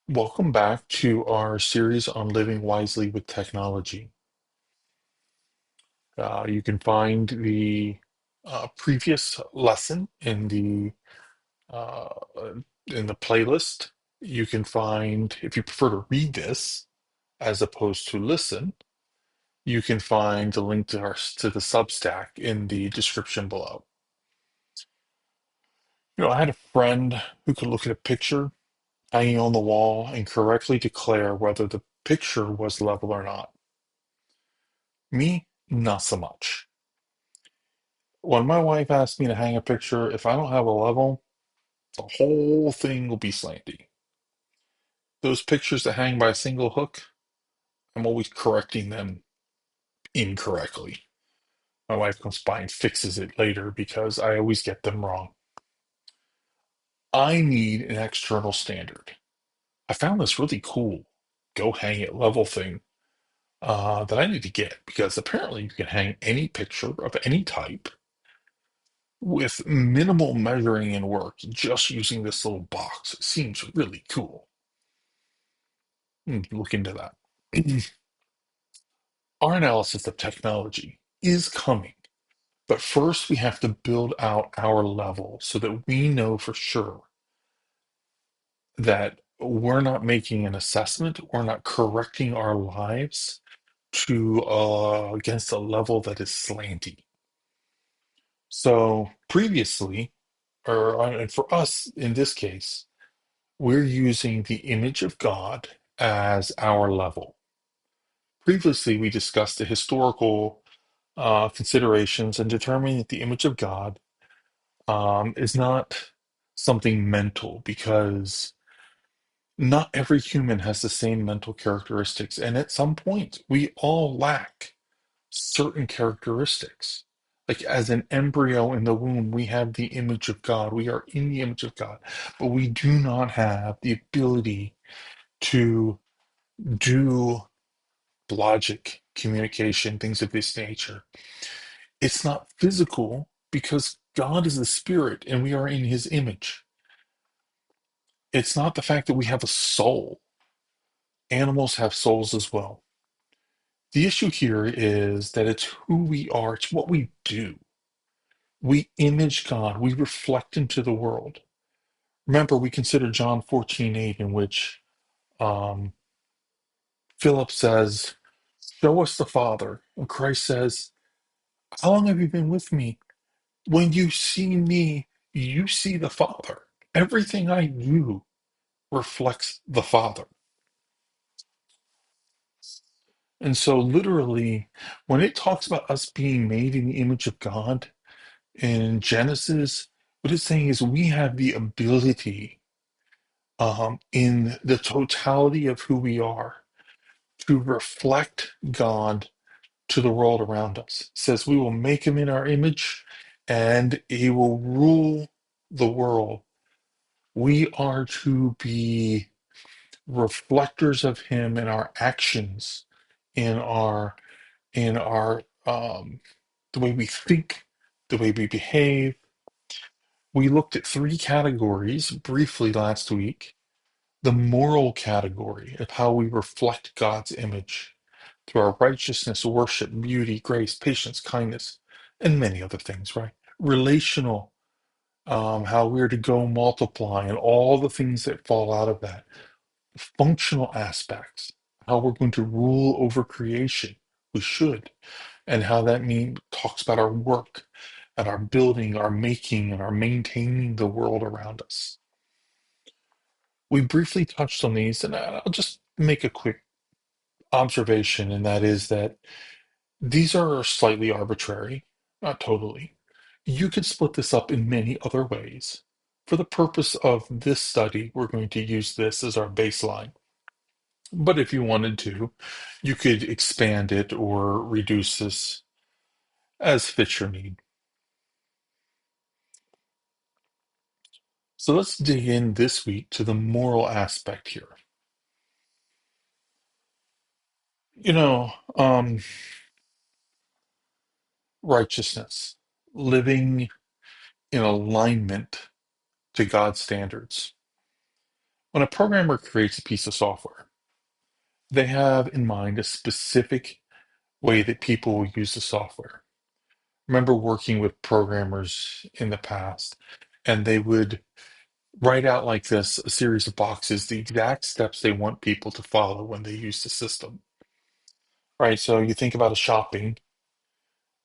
Welcome back to our series on living wisely with technology. You can find the previous lesson uh, in the playlist. You can find, if you prefer to read this as opposed to listen, you can find the link to the Substack in the description below. I had a friend who could look at a picture hanging on the wall and correctly declare whether the picture was level or not. Me, not so much. When my wife asks me to hang a picture, if I don't have a level, the whole thing will be slanty. Those pictures that hang by a single hook, I'm always correcting them incorrectly. My wife comes by and fixes it later because I always get them wrong. I need an external standard. I found this really cool go hang it level thing that I need to get because apparently you can hang any picture of any type with minimal measuring and work just using this little box. It seems really cool. Look into that. Our analysis of technology is coming, but first we have to build out our level so that we know for sure that we're not making an assessment, we're not correcting our lives to against a level that is slanty. So previously, and for us in this case, we're using the image of God as our level. Previously, we discussed the historical considerations and determining that the image of God is not something mental because not every human has the same mental characteristics. And at some point, we all lack certain characteristics. Like as an embryo in the womb, we have the image of God. We are in the image of God, but we do not have the ability to do logic, communication, things of this nature. It's not physical because God is the spirit and we are in his image. It's not the fact that we have a soul. Animals have souls as well. The issue here is that it's who we are, it's what we do. We image God, we reflect into the world. Remember, we consider John 14:8, in which um, Philip says, show us the Father. And Christ says, how long have you been with me? When you see me, you see the Father. Everything I do reflects the Father. And so, literally, when it talks about us being made in the image of God in Genesis, what it's saying is we have the ability, in the totality of who we are, to reflect God to the world around us. It says we will make him in our image and he will rule the world. We are to be reflectors of him in our actions, in our the way we think, the way we behave. We looked at three categories briefly last week. The moral category of how we reflect God's image through our righteousness, worship, beauty, grace, patience, kindness, and many other things, right? Relational, how we're to go multiply and all the things that fall out of that. Functional aspects, how we're going to rule over creation. We should. And how that mean talks about our work and our building, our making, and our maintaining the world around us. We briefly touched on these, and I'll just make a quick observation, and that is that these are slightly arbitrary, not totally. You could split this up in many other ways. For the purpose of this study, we're going to use this as our baseline. But if you wanted to, you could expand it or reduce this as fits your need. So let's dig in this week to the moral aspect here. You know, um, righteousness, living in alignment to God's standards. When a programmer creates a piece of software, they have in mind a specific way that people will use the software. Remember working with programmers in the past, and they would write out like this a series of boxes, the exact steps they want people to follow when they use the system. Right? So you think about a shopping,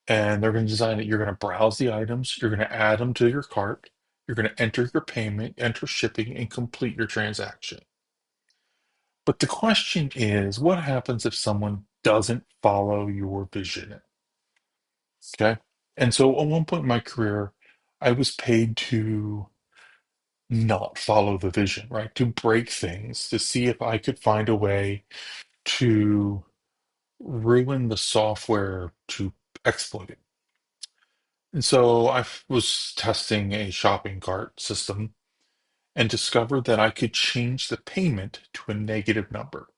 and they're going to design it. You're going to browse the items, you're going to add them to your cart, you're going to enter your payment, enter shipping, and complete your transaction. But the question is, what happens if someone doesn't follow your vision? Okay. And so at one point in my career, I was paid to not follow the vision, right? To break things, to see if I could find a way to ruin the software to exploit it. And so was testing a shopping cart system and discovered that I could change the payment to a negative number.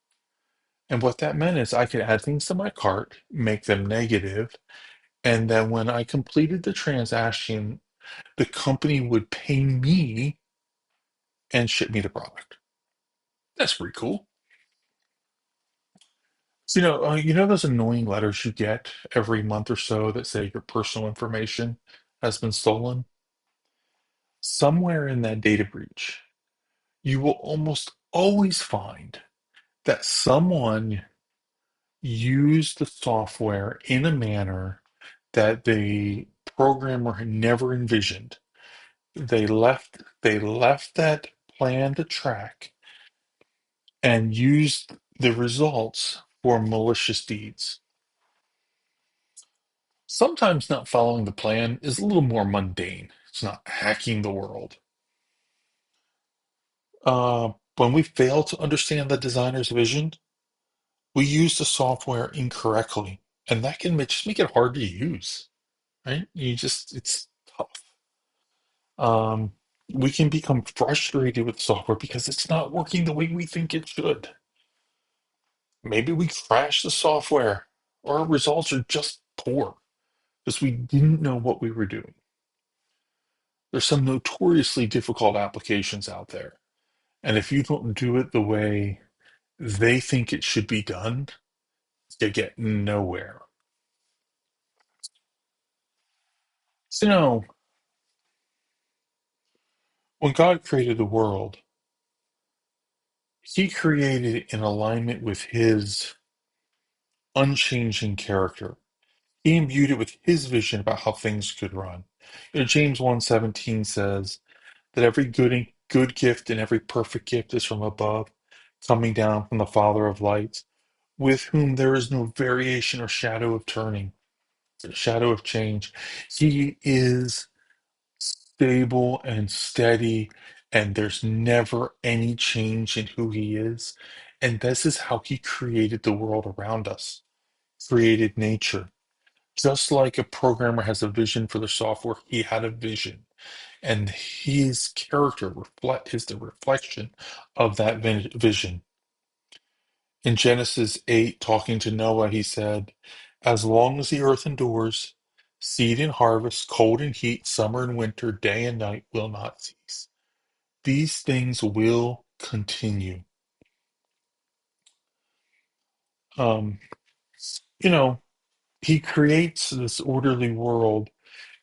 And what that meant is I could add things to my cart, make them negative, and then when I completed the transaction, the company would pay me and ship me the product. That's pretty cool. So, you know those annoying letters you get every month or so that say your personal information has been stolen? Somewhere in that data breach, you will almost always find that someone used the software in a manner that the programmer had never envisioned. They left that plan to track and used the results for malicious deeds. Sometimes not following the plan is a little more mundane. It's not hacking the world. When we fail to understand the designer's vision, we use the software incorrectly, and that can just make it hard to use, right? It's tough. Um, we can become frustrated with software because it's not working the way we think it should. Maybe we crash the software, or our results are just poor because we didn't know what we were doing. There's some notoriously difficult applications out there. And if you don't do it the way they think it should be done, you get nowhere. So, when God created the world, he created it in alignment with his unchanging character. He imbued it with his vision about how things could run. James 1:17 says that every good gift and every perfect gift is from above, coming down from the Father of lights, with whom there is no variation or shadow of change. He is stable and steady, and there's never any change in who he is. And this is how he created the world around us, created nature. Just like a programmer has a vision for the software, he had a vision. And his character is the reflection of that vision. In Genesis 8, talking to Noah, he said, as long as the earth endures, seed and harvest, cold and heat, summer and winter, day and night will not cease. These things will continue. Um, you know, he creates this orderly world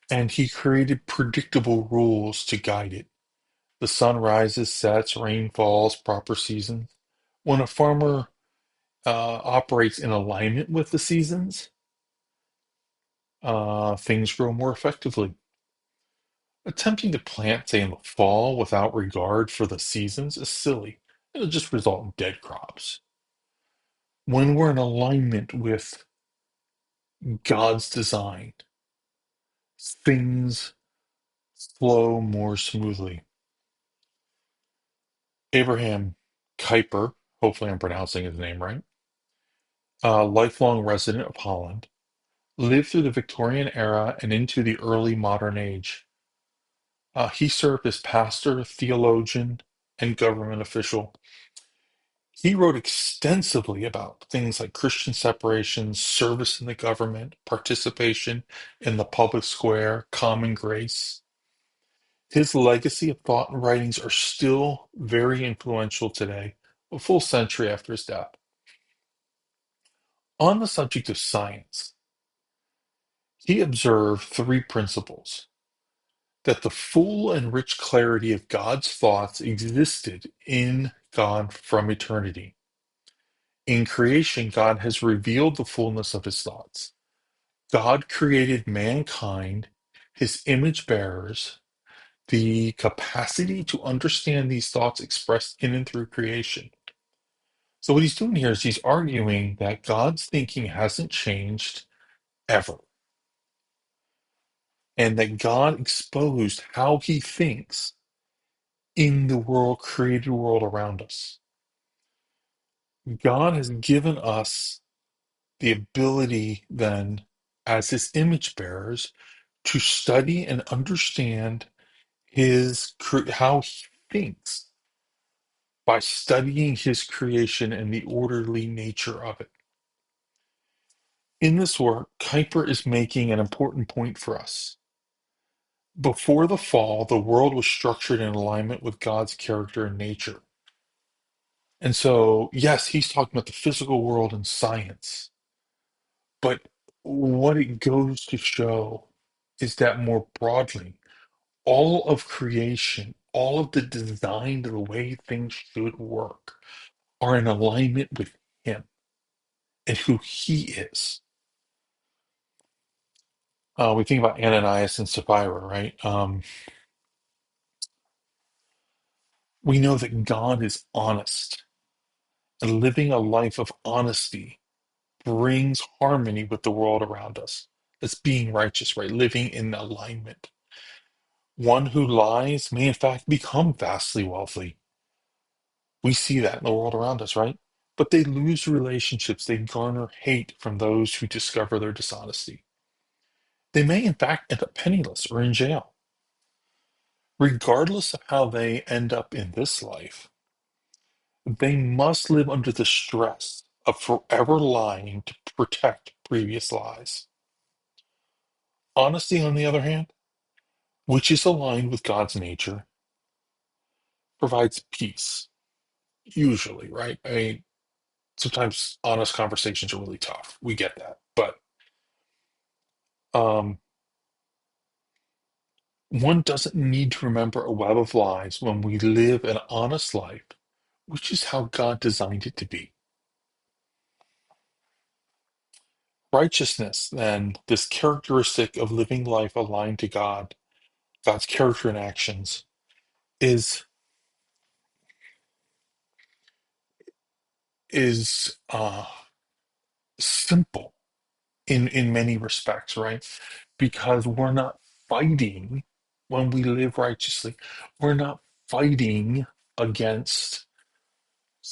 and he created predictable rules to guide it. The sun rises, sets, rain falls, proper seasons. When a farmer operates in alignment with the seasons, things grow more effectively. Attempting to plant, say, in the fall without regard for the seasons is silly. It'll just result in dead crops. When we're in alignment with God's design, things flow more smoothly. Abraham Kuyper, hopefully I'm pronouncing his name right, a lifelong resident of Holland, lived through the Victorian era and into the early modern age. He served as pastor, theologian, and government official. He wrote extensively about things like Christian separation, service in the government, participation in the public square, common grace. His legacy of thought and writings are still very influential today, a full century after his death. On the subject of science, he observed three principles: that the full and rich clarity of God's thoughts existed in God from eternity. In creation, God has revealed the fullness of his thoughts. God created mankind, his image bearers, the capacity to understand these thoughts expressed in and through creation. So, what he's doing here is he's arguing that God's thinking hasn't changed ever, and that God exposed how he thinks in the world, created world around us. God has given us the ability, then, as his image bearers, to study and understand how he thinks by studying his creation and the orderly nature of it. In this work, Kuyper is making an important point for us. Before the fall, the world was structured in alignment with God's character and nature. And so, yes, he's talking about the physical world and science, but what it goes to show is that more broadly, all of creation, all of the design of the way things should work are in alignment with him and who he is. We think about Ananias and Sapphira, right? We know that God is honest, and living a life of honesty brings harmony with the world around us. That's being righteous, right? Living in alignment. One who lies may, in fact, become vastly wealthy. We see that in the world around us, right? But they lose relationships. They garner hate from those who discover their dishonesty. They may, in fact, end up penniless or in jail. Regardless of how they end up in this life, they must live under the stress of forever lying to protect previous lies. Honesty, on the other hand, which is aligned with God's nature, provides peace, usually, right? I mean, sometimes honest conversations are really tough. We get that. But um, one doesn't need to remember a web of lies when we live an honest life, which is how God designed it to be. Righteousness, then, this characteristic of living life aligned to God, God's character and actions, is is simple in many respects, right? Because we're not fighting when we live righteously. We're not fighting against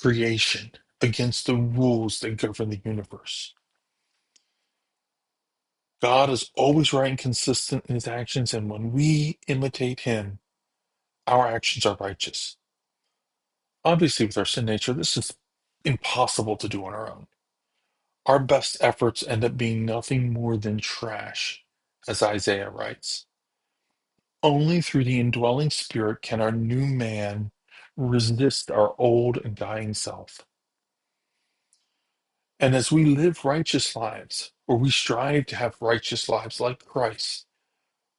creation, against the rules that govern the universe. God is always right and consistent in his actions, and when we imitate him, our actions are righteous. Obviously, with our sin nature, this is impossible to do on our own. Our best efforts end up being nothing more than trash, as Isaiah writes. Only through the indwelling spirit can our new man resist our old and dying self. And as we live righteous lives, or we strive to have righteous lives like Christ,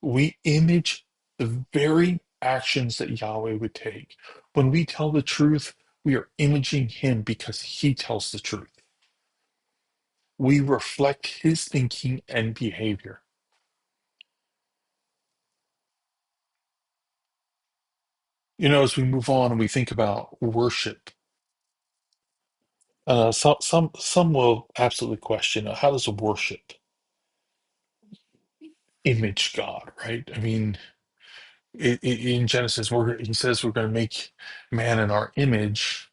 we image the very actions that Yahweh would take. When we tell the truth, we are imaging him because he tells the truth. We reflect his thinking and behavior. As we move on and we think about worship, some will absolutely question, how does worship image God, right? I mean, in Genesis, he says we're going to make man in our image.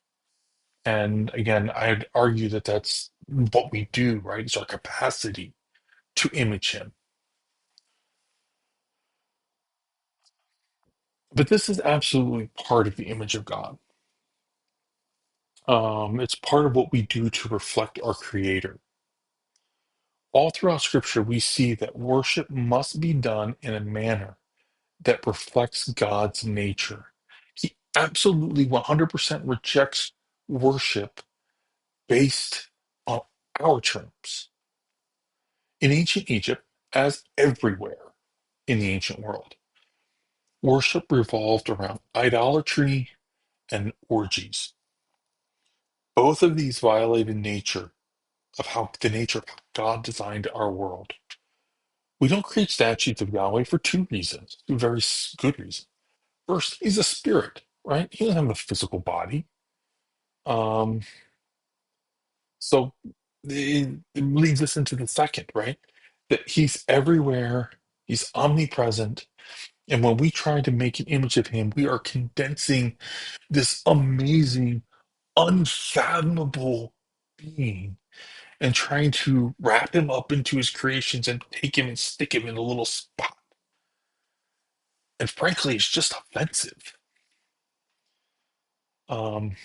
And again, I'd argue that that's what we do, right? It's our capacity to image him. But this is absolutely part of the image of God. It's part of what we do to reflect our Creator. All throughout Scripture, we see that worship must be done in a manner that reflects God's nature. He absolutely 100% rejects worship based on our terms. In ancient Egypt, as everywhere in the ancient world, worship revolved around idolatry and orgies. Both of these violated the nature of how God designed our world. We don't create statues of Yahweh for two reasons, two very good reasons. First, he's a spirit, right? He doesn't have a physical body. Um, so it leads us into the second, right? That he's everywhere, he's omnipresent. And when we try to make an image of him, we are condensing this amazing, unfathomable being and trying to wrap him up into his creations and take him and stick him in a little spot. And frankly, it's just offensive. Um,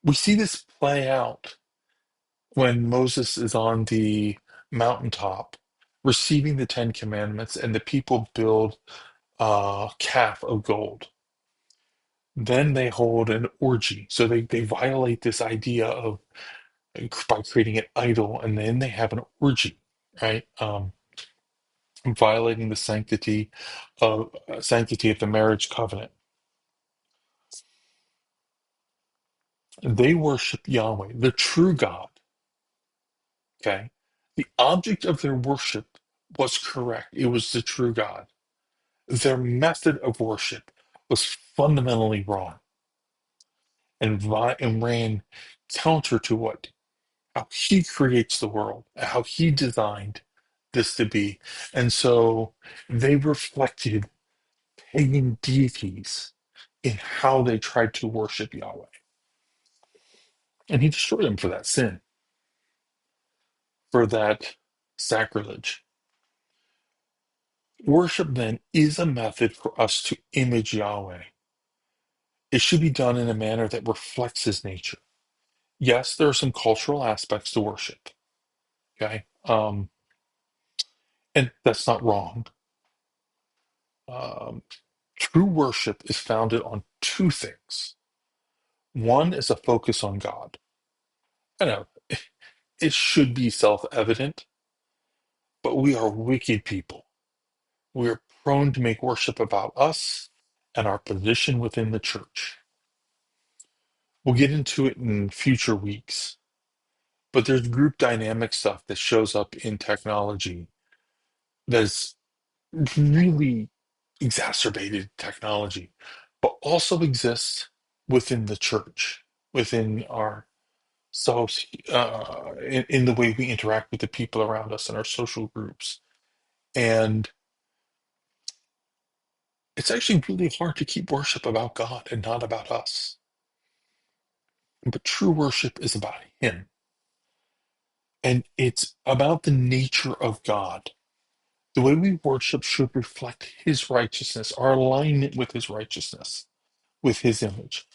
we see this play out when Moses is on the mountaintop receiving the Ten Commandments and the people build a calf of gold. Then they hold an orgy. So they violate this idea of by creating an idol, and then they have an orgy, right? Violating the sanctity of the marriage covenant. They worship Yahweh, the true God. Okay, the object of their worship was correct. It was the true God. Their method of worship was fundamentally wrong and ran counter to what how he creates the world, how he designed this to be. And so they reflected pagan deities in how they tried to worship Yahweh. And he destroyed them for that sin, for that sacrilege. Worship then is a method for us to image Yahweh. It should be done in a manner that reflects his nature. Yes, there are some cultural aspects to worship, okay? And that's not wrong. Um, True worship is founded on two things. One is a focus on God. I know it should be self-evident, but we are wicked people. We are prone to make worship about us and our position within the church. We'll get into it in future weeks, but there's group dynamic stuff that shows up in technology that's really exacerbated technology, but also exists within the church, within our selves, in the way we interact with the people around us in our social groups. And it's actually really hard to keep worship about God and not about us. But true worship is about Him. And it's about the nature of God. The way we worship should reflect His righteousness, our alignment with His righteousness, with His image.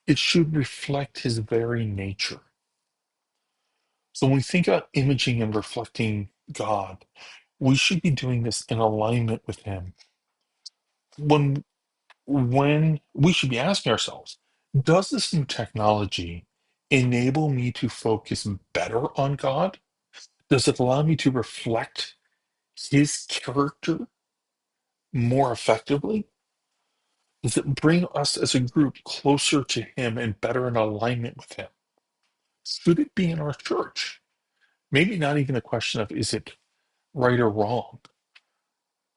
It should reflect His very nature. So when we think about imaging and reflecting God, we should be doing this in alignment with Him. When when we should be asking ourselves, does this new technology enable me to focus better on God? Does it allow me to reflect His character more effectively? Does it bring us as a group closer to Him and better in alignment with Him? Should it be in our church? Maybe not even a question of is it right or wrong.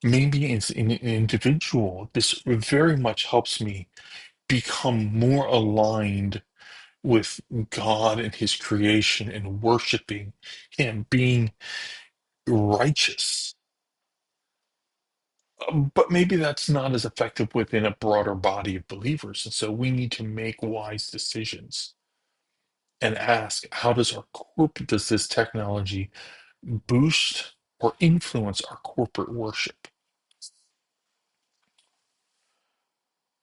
Maybe as an individual, this very much helps me become more aligned with God and His creation and worshiping Him, being righteous. But maybe that's not as effective within a broader body of believers. And so we need to make wise decisions and ask, how does this technology boost or influence our corporate worship?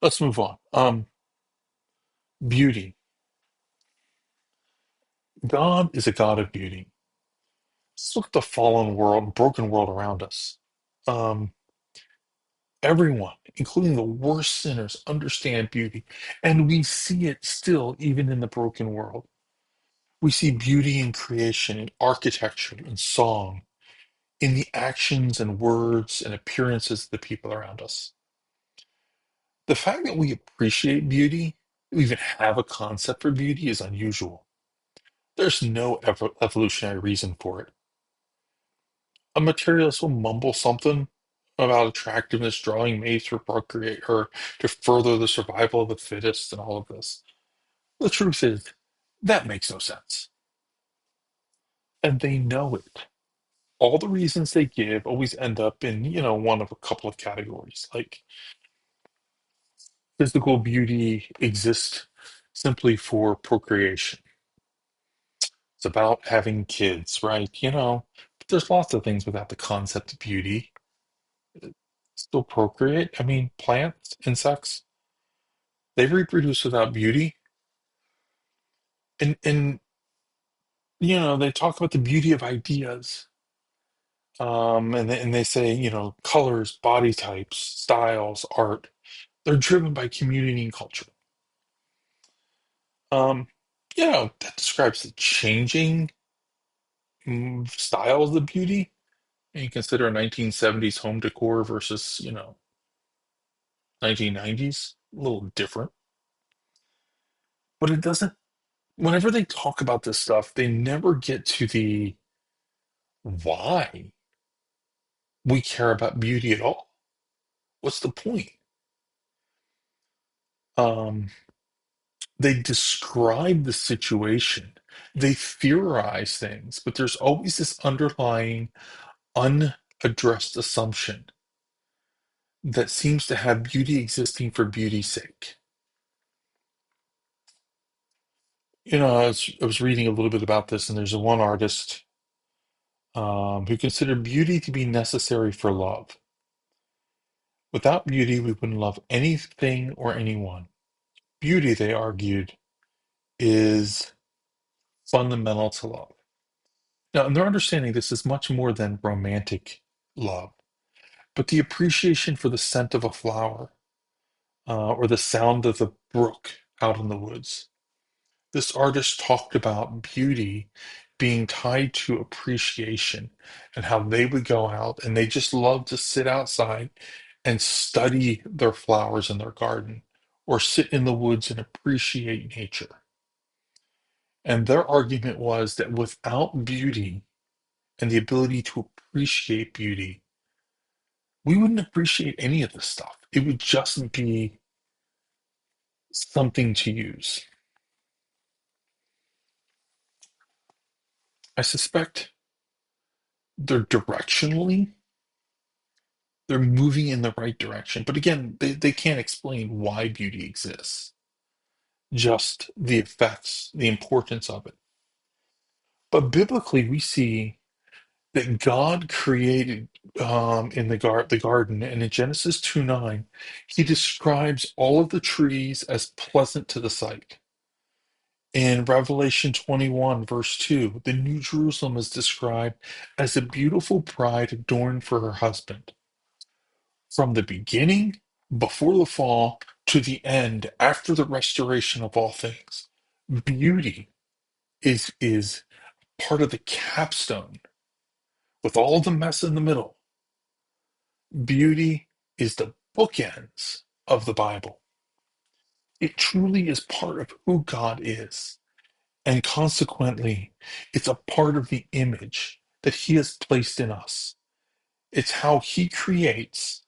Let's move on. Beauty. God is a God of beauty. Let's look at the fallen world, broken world around us. Um, Everyone, including the worst sinners, understand beauty, and we see it still even in the broken world. We see beauty in creation, in architecture, in song, in the actions and words and appearances of the people around us. The fact that we appreciate beauty, we even have a concept for beauty, is unusual. There's no evolutionary reason for it. A materialist will mumble something about attractiveness drawing mates for procreate or to further the survival of the fittest and all of this. The truth is, that makes no sense. And they know it. All the reasons they give always end up in, one of a couple of categories. Like physical beauty exists simply for procreation. It's about having kids, right? But there's lots of things without the concept of beauty. Still procreate. I mean, plants, insects, they reproduce without beauty. And they talk about the beauty of ideas. And they say, colors, body types, styles, art, they're driven by community and culture. Um, that describes the changing styles of beauty. And you consider a 1970s home decor versus, 1990s, a little different. But it doesn't, whenever they talk about this stuff, they never get to the why we care about beauty at all. What's the point? Um, they describe the situation, they theorize things, but there's always this underlying unaddressed assumption that seems to have beauty existing for beauty's sake. I was reading a little bit about this, and there's a one artist who considered beauty to be necessary for love. Without beauty, we wouldn't love anything or anyone. Beauty, they argued, is fundamental to love. Now, in their understanding, this is much more than romantic love, but the appreciation for the scent of a flower or the sound of the brook out in the woods. This artist talked about beauty being tied to appreciation and how they would go out and they just love to sit outside and study their flowers in their garden or sit in the woods and appreciate nature. And their argument was that without beauty and the ability to appreciate beauty, we wouldn't appreciate any of this stuff. It would just be something to use. I suspect they're moving in the right direction. But again, they can't explain why beauty exists, just the effects, the importance of it. But biblically, we see that God created in the garden, and in Genesis 2:9, he describes all of the trees as pleasant to the sight. In Revelation 21, verse 2, the New Jerusalem is described as a beautiful bride adorned for her husband. From the beginning, before the fall, to the end, after the restoration of all things, beauty is part of the capstone with all the mess in the middle. Beauty is the bookends of the Bible. It truly is part of who God is. And consequently, it's a part of the image that He has placed in us. It's how He creates,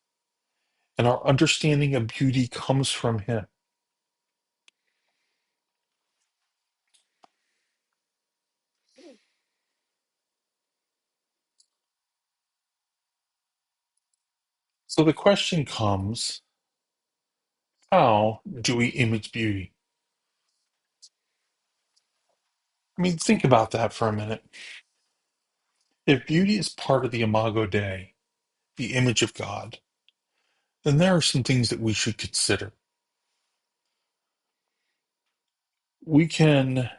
and our understanding of beauty comes from Him. So the question comes, how do we image beauty? I mean, think about that for a minute. If beauty is part of the Imago Dei, the image of God, then there are some things that we should consider. We can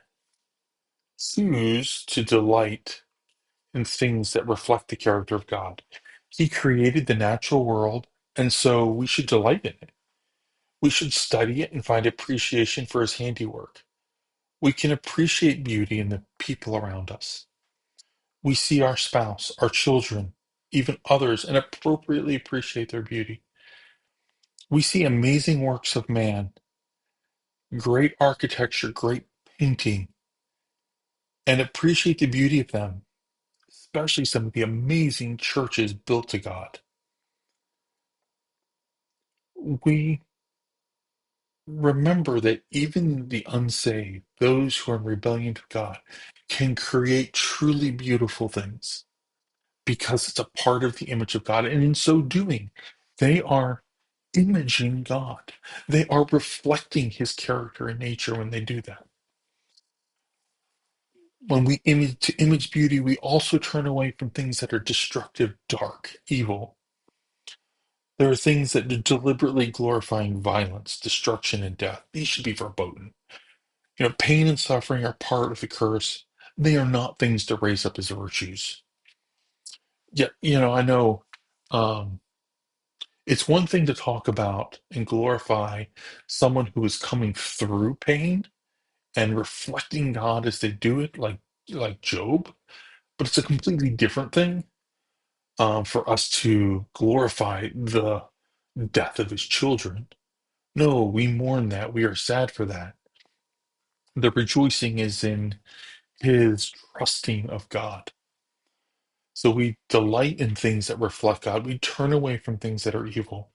choose to delight in things that reflect the character of God. He created the natural world And so we should delight in it. We should study it and find appreciation for his handiwork. We can appreciate beauty in the people around us. We see our spouse, our children, even others, and appropriately appreciate their beauty. We see amazing works of man, great architecture, great painting, and appreciate the beauty of them, especially some of the amazing churches built to God. We remember that even the unsaved, those who are in rebellion to God, can create truly beautiful things because it's a part of the image of God. And in so doing, they are imaging God. They are reflecting his character and nature when they do that. When we image to image beauty, we also turn away from things that are destructive, dark, evil. There are things that are deliberately glorifying violence, destruction, and death. These should be verboten. Pain and suffering are part of the curse. They are not things to raise up as virtues. Yet, I know um, it's one thing to talk about and glorify someone who is coming through pain and reflecting God as they do it, like Job. But it's a completely different thing for us to glorify the death of his children. No, we mourn that. We are sad for that. The rejoicing is in his trusting of God. So we delight in things that reflect God. We turn away from things that are evil.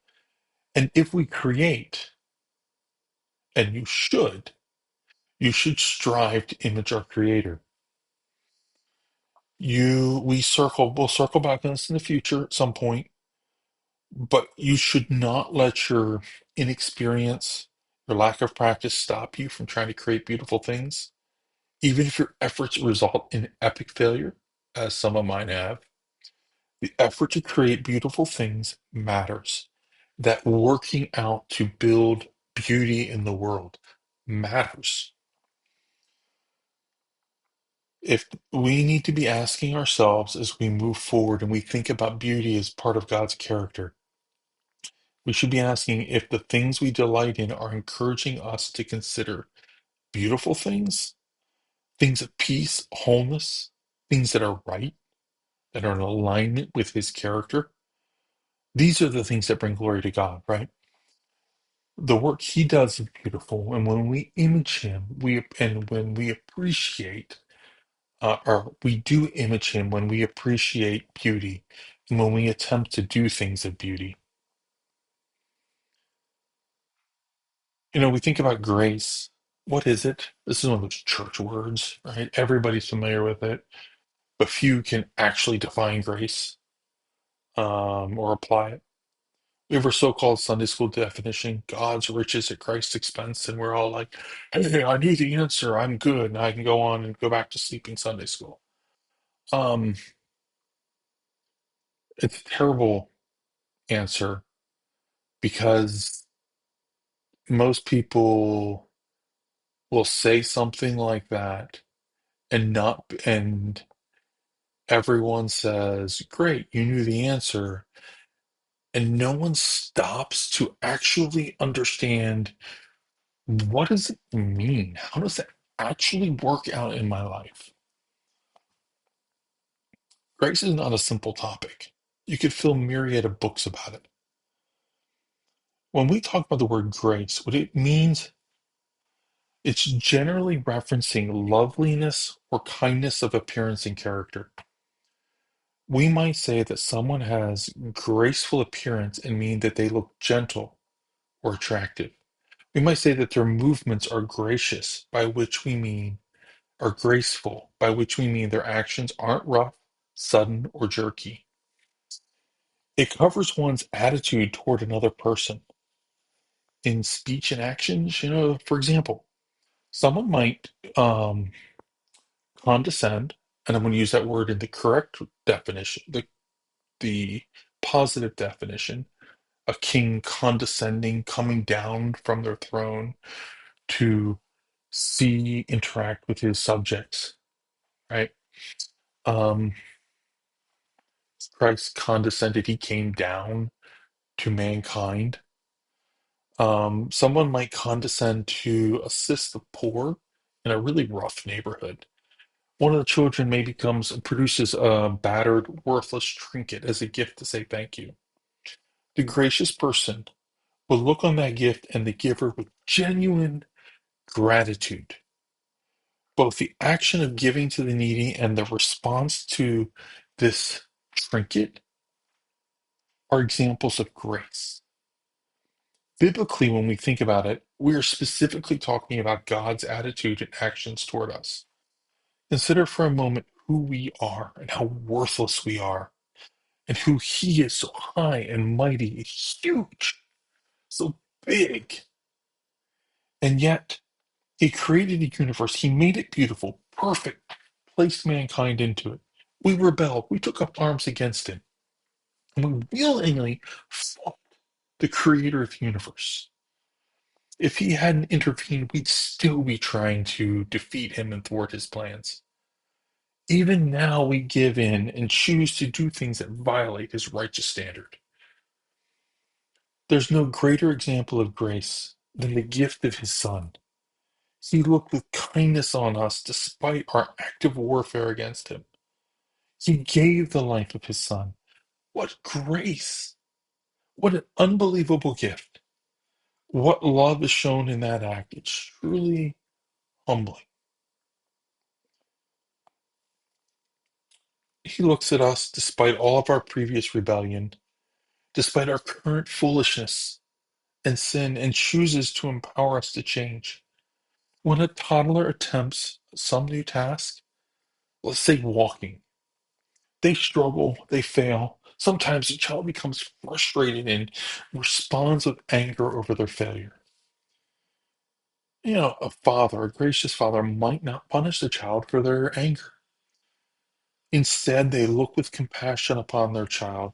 And if we create, and you should strive to image our Creator. We'll circle back on this in the future at some point, but you should not let your inexperience, your lack of practice stop you from trying to create beautiful things. Even if your efforts result in epic failure, as some of mine have, the effort to create beautiful things matters. That working out to build beauty in the world matters. If we need to be asking ourselves as we move forward and we think about beauty as part of God's character, we should be asking if the things we delight in are encouraging us to consider beautiful things, things of peace, wholeness, things that are right, that are in alignment with his character. These are the things that bring glory to God, right? The work he does is beautiful, and when we image him, when we appreciate, or we do image him when we appreciate beauty, and when we attempt to do things of beauty. We think about grace. What is it? This is one of those church words, right? Everybody's familiar with it, but few can actually define grace or apply it. We have our so-called Sunday school definition, God's riches at Christ's expense, and we're all like, hey, I knew the answer. I'm good. And I can go on and go back to sleeping Sunday school. Um, it's a terrible answer because most people will say something like that and everyone says, great, you knew the answer. And no one stops to actually understand, what does it mean? How does that actually work out in my life? Grace is not a simple topic. You could fill myriad of books about it. When we talk about the word grace, what it means, it's generally referencing loveliness or kindness of appearance and character. We might say that someone has graceful appearance and mean that they look gentle or attractive. We might say that their movements are gracious, by which we mean are graceful, by which we mean their actions aren't rough, sudden, or jerky. It covers one's attitude toward another person in speech and actions. For example, someone might condescend, and I'm going to use that word in the correct definition, the positive definition, a king condescending, coming down from their throne to interact with his subjects, right? Um, Christ condescended, he came down to mankind. Someone might condescend to assist the poor in a really rough neighborhood. One of the children maybe produces a battered, worthless trinket as a gift to say thank you. The gracious person will look on that gift and the giver with genuine gratitude. Both the action of giving to the needy and the response to this trinket are examples of grace. Biblically, when we think about it, we are specifically talking about God's attitude and actions toward us. Consider for a moment who we are and how worthless we are, and who He is so high and mighty, huge, so big. And yet, He created a universe, He made it beautiful, perfect, placed mankind into it. We rebelled, we took up arms against Him, and we willingly fought the creator of the universe. If he hadn't intervened, we'd still be trying to defeat him and thwart his plans. Even now, we give in and choose to do things that violate his righteous standard. There's no greater example of grace than the gift of his Son. He looked with kindness on us despite our active warfare against him. He gave the life of his Son. What grace! What an unbelievable gift! What love is shown in that act. It's truly humbling. He looks at us despite all of our previous rebellion, despite our current foolishness and sin, and chooses to empower us to change. When a toddler attempts some new task, let's say walking, they struggle, they fail. Sometimes the child becomes frustrated and responds with anger over their failure. A father, a gracious father, might not punish the child for their anger. Instead, they look with compassion upon their child.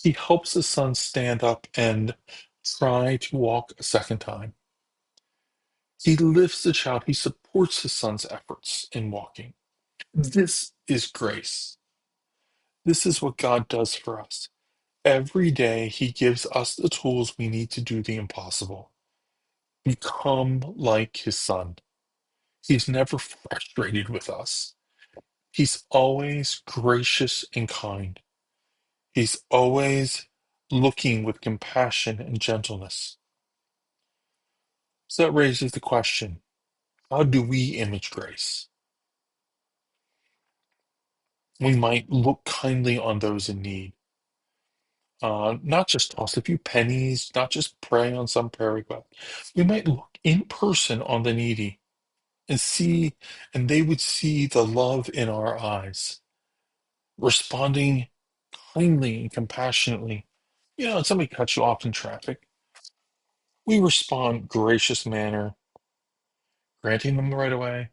He helps the son stand up and try to walk a second time. He lifts the child. He supports his son's efforts in walking. This is grace. This is what God does for us. Every day, He gives us the tools we need to do the impossible. Become like His Son. He's never frustrated with us. He's always gracious and kind. He's always looking with compassion and gentleness. So that raises the question, how do we image grace? We might look kindly on those in need, not just toss a few pennies, not just pray on some prayer request. We might look in person on the needy and see, and they would see the love in our eyes, responding kindly and compassionately. If somebody cuts you off in traffic, we respond gracious manner, granting them the right of way,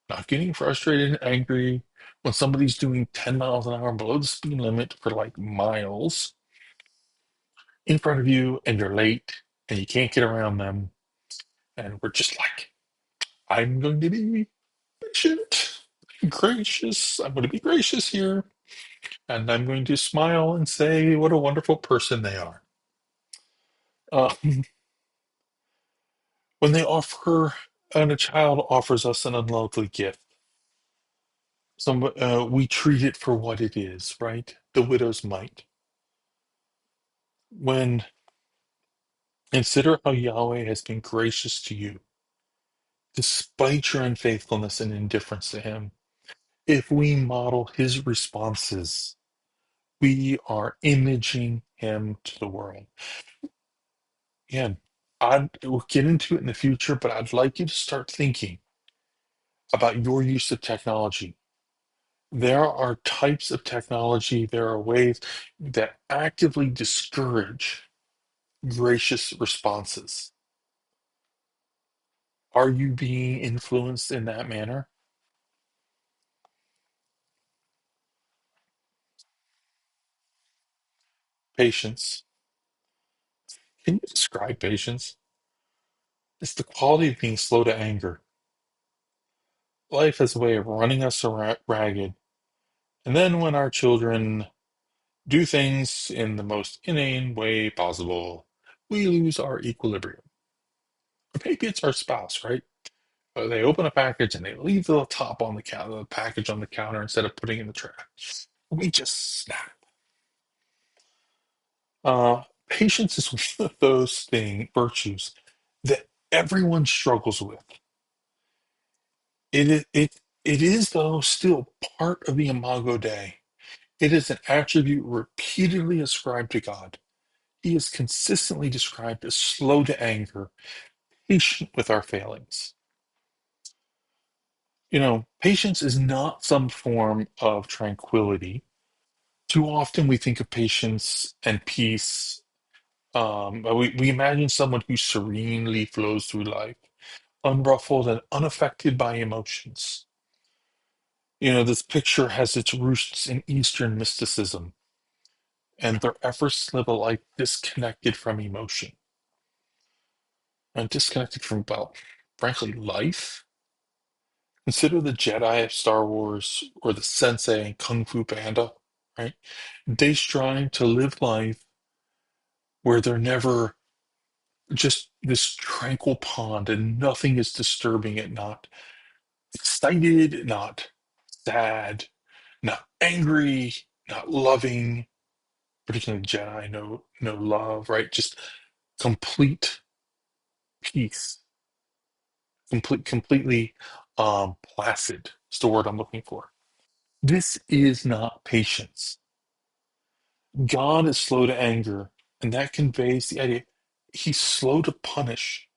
not getting frustrated and angry when somebody's doing 10 miles an hour below the speed limit for like miles in front of you and you're late and you can't get around them. And we're just like, I'm going to be patient, gracious. I'm going to be gracious here. And I'm going to smile and say what a wonderful person they are. Uh, when they offer, and a child offers us an unlovely gift, we treat it for what it is, right? The widow's mite. When consider how Yahweh has been gracious to you, despite your unfaithfulness and indifference to Him. If we model His responses, we are imaging Him to the world. Again, we'll get into it in the future, but I'd like you to start thinking about your use of technology. There are types of technology, there are ways that actively discourage gracious responses. Are you being influenced in that manner? Patience. Can you describe patience? It's the quality of being slow to anger. Life has a way of running us ragged. And then when our children do things in the most inane way possible, we lose our equilibrium. Or maybe it's our spouse, right? They open a package and they leave the top on the counter, the package on the counter instead of putting it in the trash. We just snap. Patience is one of those virtues that everyone struggles with. It is though still part of the Imago Dei. It is an attribute repeatedly ascribed to God. He is consistently described as slow to anger, patient with our failings. Patience is not some form of tranquility. Too often we think of patience and peace. We imagine someone who serenely flows through life, unruffled and unaffected by emotions. This picture has its roots in Eastern mysticism and their efforts to live a life disconnected from emotion and disconnected from, well, frankly, life. Consider the Jedi of Star Wars or the Sensei in Kung Fu Panda, right? They strive to live life where they're never just this tranquil pond and nothing is disturbing it, not excited, not sad, not angry, not loving, particularly Jedi, no love, right? Just complete peace, completely placid is the word I'm looking for. This is not patience. God is slow to anger, and that conveys the idea he's slow to punish.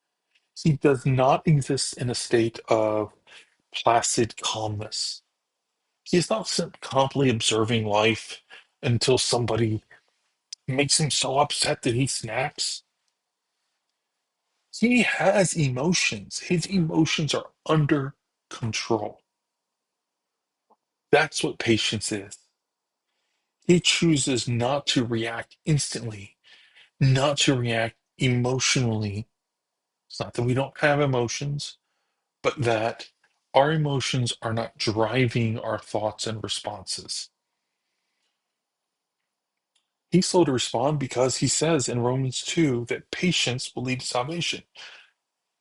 He does not exist in a state of placid calmness. He is not calmly observing life until somebody makes him so upset that he snaps. He has emotions. His emotions are under control. That's what patience is. He chooses not to react instantly, not to react emotionally. It's not that we don't have emotions, but that our emotions are not driving our thoughts and responses. He's slow to respond because he says in Romans 2 that patience will lead to salvation.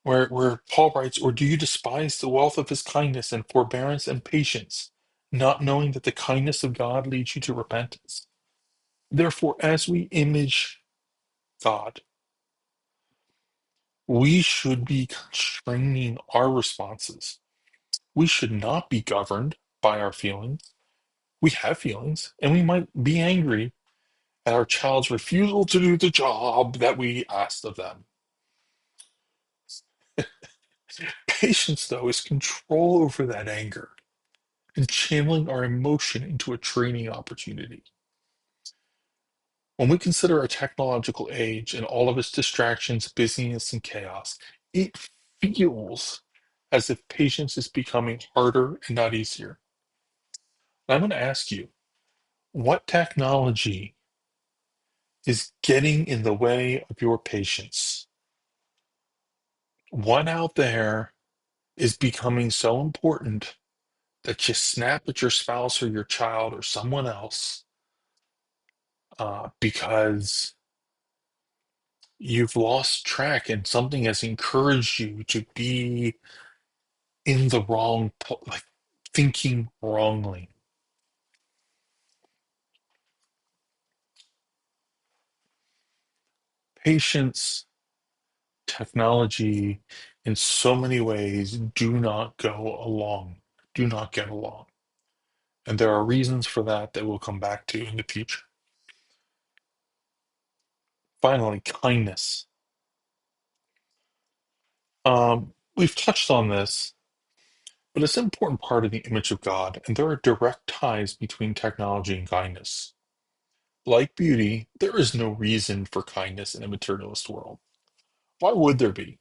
Where Paul writes, or do you despise the wealth of his kindness and forbearance and patience, not knowing that the kindness of God leads you to repentance? Therefore, as we image God, we should be constraining our responses. We should not be governed by our feelings. We have feelings, and we might be angry at our child's refusal to do the job that we asked of them. Patience, though, is control over that anger and channeling our emotion into a training opportunity. When we consider our technological age and all of its distractions, busyness, and chaos, it feels as if patience is becoming harder and not easier. I'm going to ask you, what technology is getting in the way of your patience? What out there is becoming so important that you snap at your spouse or your child or someone else because you've lost track and something has encouraged you to be in the wrong, like thinking wrongly. Patience, technology, in so many ways, do not get along. And there are reasons for that that we'll come back to in the future. Finally, kindness. We've touched on this, but it's an important part of the image of God, and there are direct ties between technology and kindness. Like beauty, there is no reason for kindness in a materialist world. Why would there be?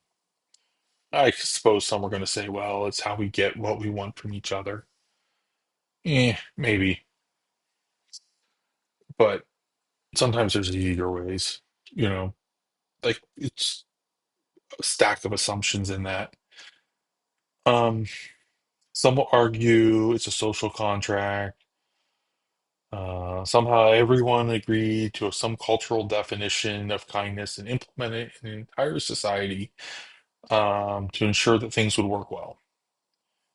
I suppose some are going to say, well, it's how we get what we want from each other. Maybe. But sometimes there's easier ways, you know, like it's a stack of assumptions in that. Um, some will argue it's a social contract. Somehow everyone agreed to some cultural definition of kindness and implemented it in the entire society to ensure that things would work well.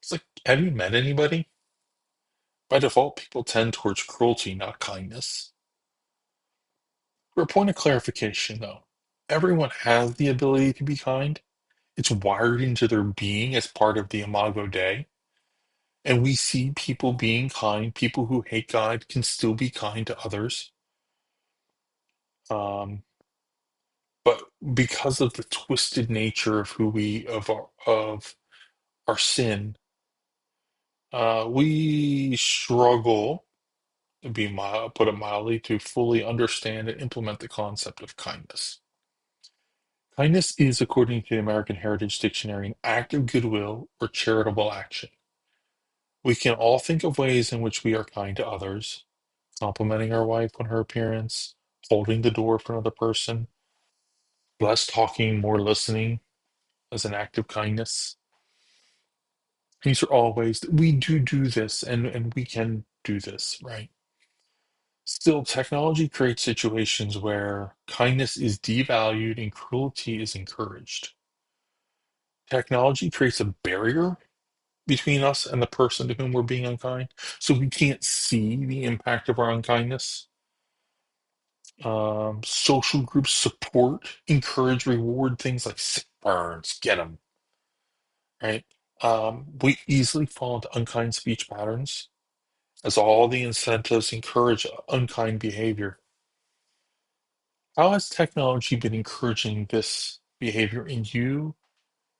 It's like, have you met anybody? By default, people tend towards cruelty, not kindness. For a point of clarification, though, everyone has the ability to be kind. It's wired into their being as part of the Imago Dei. And we see people being kind. People who hate God can still be kind to others. Um, but because of the twisted nature of who we of our sin, we struggle, to be mild, put it mildly, to fully understand and implement the concept of kindness. Kindness is, according to the American Heritage Dictionary, an act of goodwill or charitable action. We can all think of ways in which we are kind to others, complimenting our wife on her appearance, holding the door for another person, less talking, more listening as an act of kindness. These are all ways that we do this, and we can do this, right? Still, technology creates situations where kindness is devalued and cruelty is encouraged. Technology creates a barrier between us and the person to whom we're being unkind, so we can't see the impact of our unkindness. Social groups support, encourage, reward things like sick burns, get them, right? We easily fall into unkind speech patterns as all the incentives encourage unkind behavior. How has technology been encouraging this behavior in you,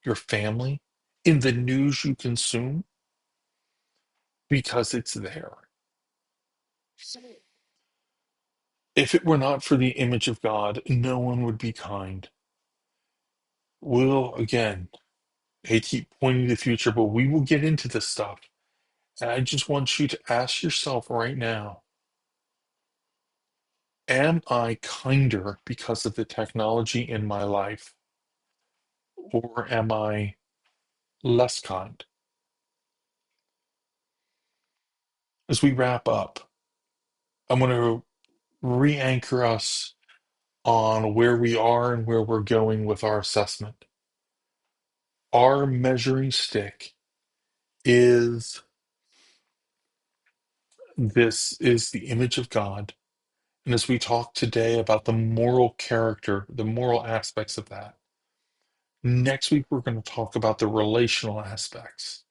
your family, in the news you consume? Because it's there. If it were not for the image of God, no one would be kind. We'll, again, I keep pointing to the future, but we will get into this stuff. And I just want you to ask yourself right now, am I kinder because of the technology in my life, or am I less kind? As we wrap up, I want to re anchor us on where we are and where we're going with our assessment. Our measuring stick is is the image of God. And as we talk today about the moral character, the moral aspects of that, next week we're going to talk about the relational aspects.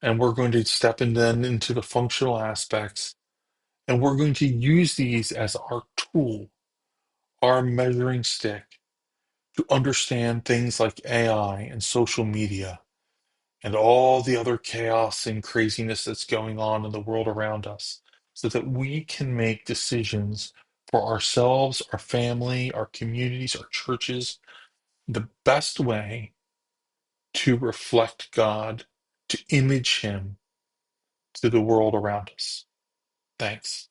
And we're going to step in then into the functional aspects. And we're going to use these as our tool, our measuring stick, to understand things like AI and social media and all the other chaos and craziness that's going on in the world around us, so that we can make decisions for ourselves, our family, our communities, our churches, the best way to reflect God, to image Him to the world around us. Thanks.